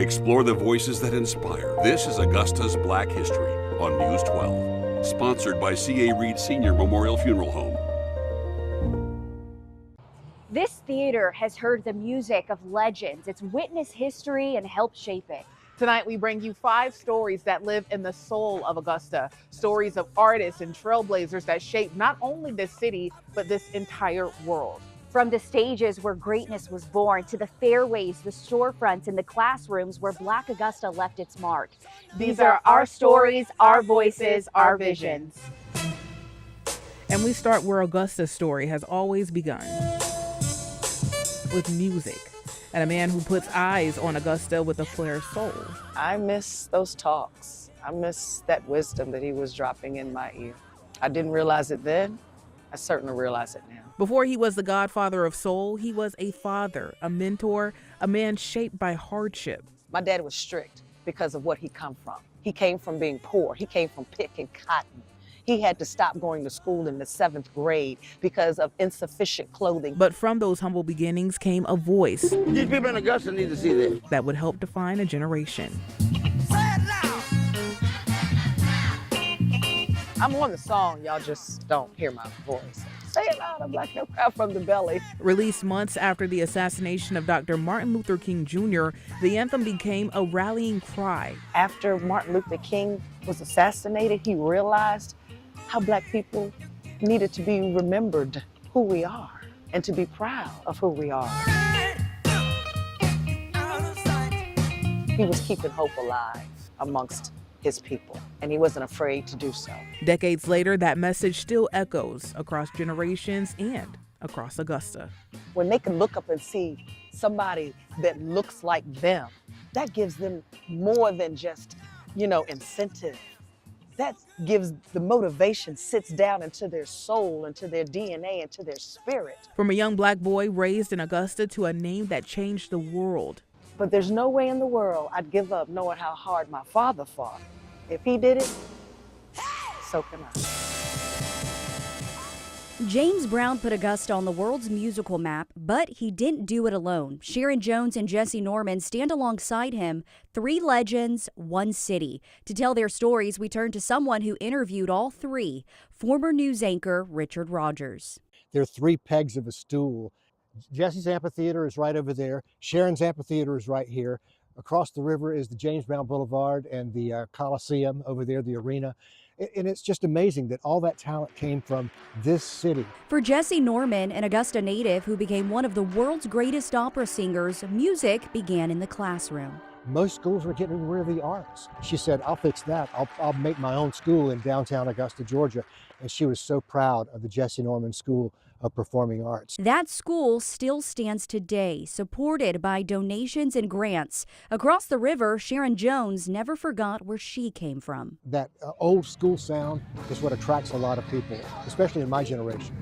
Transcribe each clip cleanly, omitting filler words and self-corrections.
Explore the voices that inspire. This is Augusta's Black History on News 12. Sponsored by C.A. Reed Senior Memorial Funeral Home. This theater has heard the music of legends. It's witnessed history and helped shape it. Tonight, we bring you 5 stories that live in the soul of Augusta. Stories of artists and trailblazers that shape not only this city, but this entire world. From the stages where greatness was born to the fairways, the storefronts, and the classrooms where Black Augusta left its mark. These are our stories, our voices, our visions. And we start where Augusta's story has always begun, with music. And a man who puts eyes on Augusta with a flair soul. I miss those talks. I miss that wisdom that he was dropping in my ear. I didn't realize it then. I certainly realize it now. Before he was the godfather of soul, he was a father, a mentor, a man shaped by hardship. My dad was strict because of what he come from. He came from being poor. He came from picking cotton. He had to stop going to school in the 7th grade because of insufficient clothing. But from those humble beginnings came a voice. These people in Augusta need to see this. That would help define a generation. I'm on the song, y'all just don't hear my voice. Say it loud, I'm like no crowd from the belly. Released months after the assassination of Dr. Martin Luther King Jr., the anthem became a rallying cry. After Martin Luther King was assassinated, he realized how Black people needed to be remembered who we are and to be proud of who we are. He was keeping hope alive amongst his people, and he wasn't afraid to do so. Decades later, that message still echoes across generations and across Augusta. When they can look up and see somebody that looks like them, that gives them more than just, incentive. That gives the motivation, sits down into their soul, into their DNA, into their spirit. From a young Black boy raised in Augusta to a name that changed the world. But there's no way in the world I'd give up knowing how hard my father fought. If he did it, so can I. James Brown put Augusta on the world's musical map, but he didn't do it alone. Sharon Jones and Jesse Norman stand alongside him. 3 legends, 1 city. To tell their stories, we turn to someone who interviewed all 3, former news anchor Richard Rogers. There are 3 pegs of a stool. Jesse's amphitheater is right over there. Sharon's amphitheater is right here. Across the river is the James Brown Boulevard and the Coliseum over there, the arena. And it's just amazing that all that talent came from this city. For Jesse Norman, an Augusta native who became one of the world's greatest opera singers, music began in the classroom. Most schools were getting rid of the arts. She said, I'll fix that. I'll make my own school in downtown Augusta, Georgia. And she was so proud of the Jesse Norman School of Performing Arts. That school still stands today, supported by donations and grants. Across the river, Sharon Jones never forgot where she came from. That old school sound is what attracts a lot of people, especially in my generation.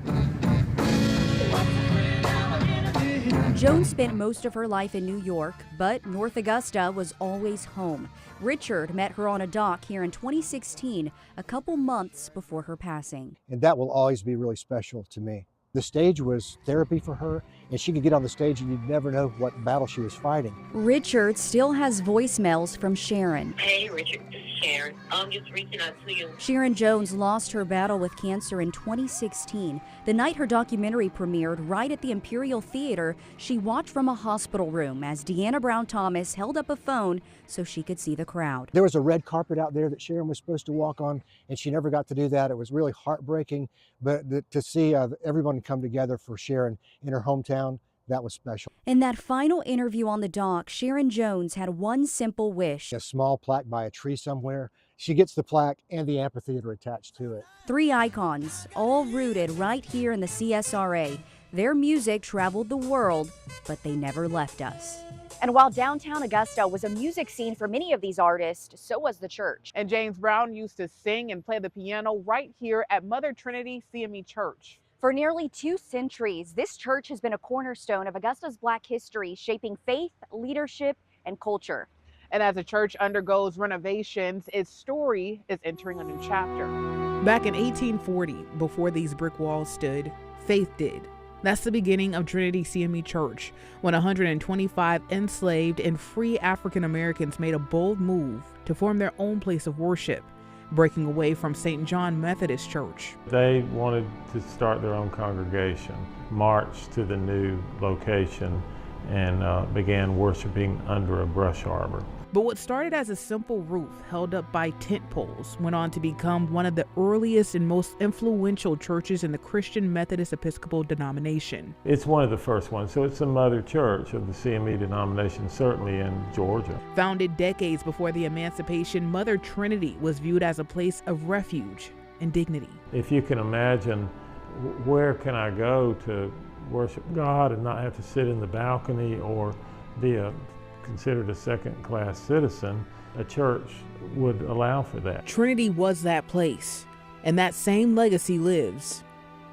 Jones spent most of her life in New York, but North Augusta was always home. Richard met her on a dock here in 2016, a couple months before her passing. And that will always be really special to me. The stage was therapy for her, and she could get on the stage and you'd never know what battle she was fighting. Richard still has voicemails from Sharon. Hey, Richard, this is Sharon. I'm just reaching out to you. Sharon Jones lost her battle with cancer in 2016. The night her documentary premiered right at the Imperial Theater, she watched from a hospital room as Deanna Brown Thomas held up a phone so she could see the crowd. There was a red carpet out there that Sharon was supposed to walk on, and she never got to do that. It was really heartbreaking, but to see everyone come together for Sharon in her hometown, that was special. In that final interview on the dock, Sharon Jones had one simple wish. A small plaque by a tree somewhere. She gets the plaque and the amphitheater attached to it. 3 icons, all rooted right here in the CSRA. Their music traveled the world, but they never left us. And while downtown Augusta was a music scene for many of these artists, so was the church. And James Brown used to sing and play the piano right here at Mother Trinity CME Church. For nearly 2 centuries, this church has been a cornerstone of Augusta's Black history, shaping faith, leadership, and culture. And as the church undergoes renovations, its story is entering a new chapter. Back in 1840, before these brick walls stood, faith did. That's the beginning of Trinity CME Church, when 125 enslaved and free African Americans made a bold move to form their own place of worship, breaking away from St. John Methodist Church. They wanted to start their own congregation, marched to the new location, and began worshiping under a brush arbor. But what started as a simple roof held up by tent poles went on to become one of the earliest and most influential churches in the Christian Methodist Episcopal denomination. It's one of the first ones, so it's the mother church of the CME denomination, certainly in Georgia. Founded decades before the emancipation, Mother Trinity was viewed as a place of refuge and dignity. If you can imagine, where can I go to worship God and not have to sit in the balcony or be considered a second-class citizen, a church would allow for that. Trinity was that place, and that same legacy lives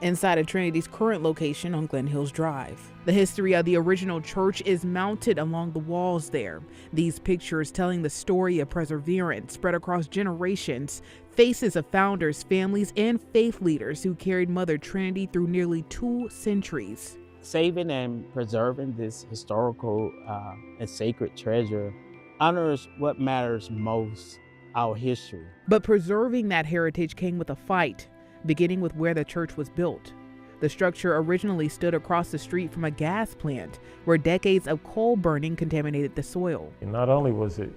inside of Trinity's current location on Glen Hills Drive. The history of the original church is mounted along the walls there. These pictures telling the story of perseverance spread across generations, faces of founders, families, and faith leaders who carried Mother Trinity through nearly 2 centuries. Saving and preserving this historical and sacred treasure honors what matters most, our history. But preserving that heritage came with a fight, beginning with where the church was built. The structure originally stood across the street from a gas plant where decades of coal burning contaminated the soil. And not only was it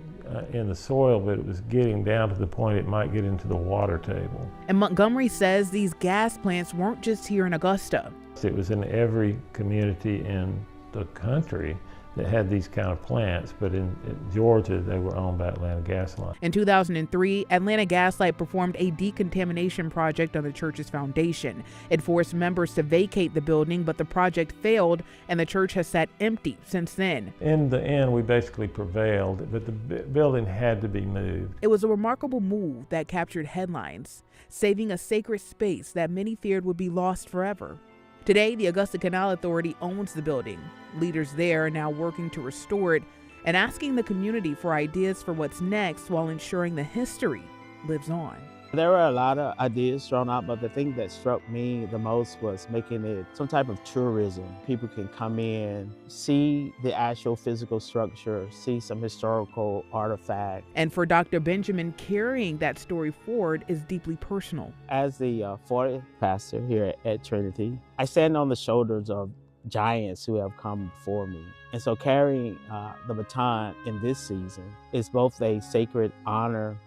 in the soil, but it was getting down to the point it might get into the water table. And Montgomery says these gas plants weren't just here in Augusta. It was in every community in the country that had these kind of plants, but in Georgia, they were owned by Atlanta Gas Light. In 2003, Atlanta Gas Light performed a decontamination project on the church's foundation. It forced members to vacate the building, but the project failed, and the church has sat empty since then. In the end, we basically prevailed, but the building had to be moved. It was a remarkable move that captured headlines, saving a sacred space that many feared would be lost forever. Today, the Augusta Canal Authority owns the building. Leaders there are now working to restore it and asking the community for ideas for what's next while ensuring the history lives on. There were a lot of ideas thrown out, but the thing that struck me the most was making it some type of tourism. People can come in, see the actual physical structure, see some historical artifact. And for Dr. Benjamin, carrying that story forward is deeply personal. As the 40th pastor here at Trinity, I stand on the shoulders of giants who have come before me. And so carrying the baton in this season is both a sacred honor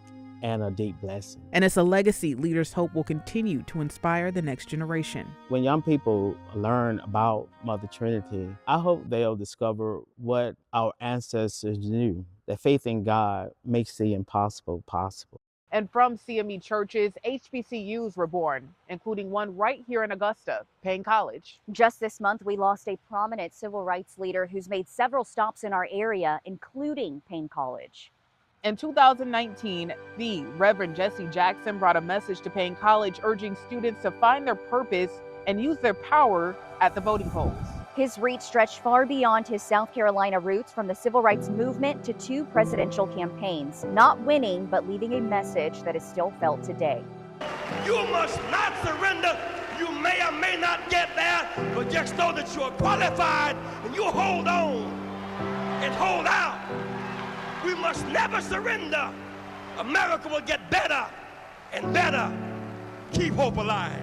and a deep blessing. And it's a legacy leaders hope will continue to inspire the next generation. When young people learn about Mother Trinity, I hope they'll discover what our ancestors knew, that faith in God makes the impossible possible. And from CME churches, HBCUs were born, including one right here in Augusta, Payne College. Just this month, we lost a prominent civil rights leader who's made several stops in our area, including Payne College. In 2019, the Reverend Jesse Jackson brought a message to Payne College urging students to find their purpose and use their power at the voting polls. His reach stretched far beyond his South Carolina roots, from the civil rights movement to 2 presidential campaigns, not winning, but leaving a message that is still felt today. You must not surrender. You may or may not get there, but just know that you are qualified and you hold on and hold out. We must never surrender. America will get better and better. Keep hope alive.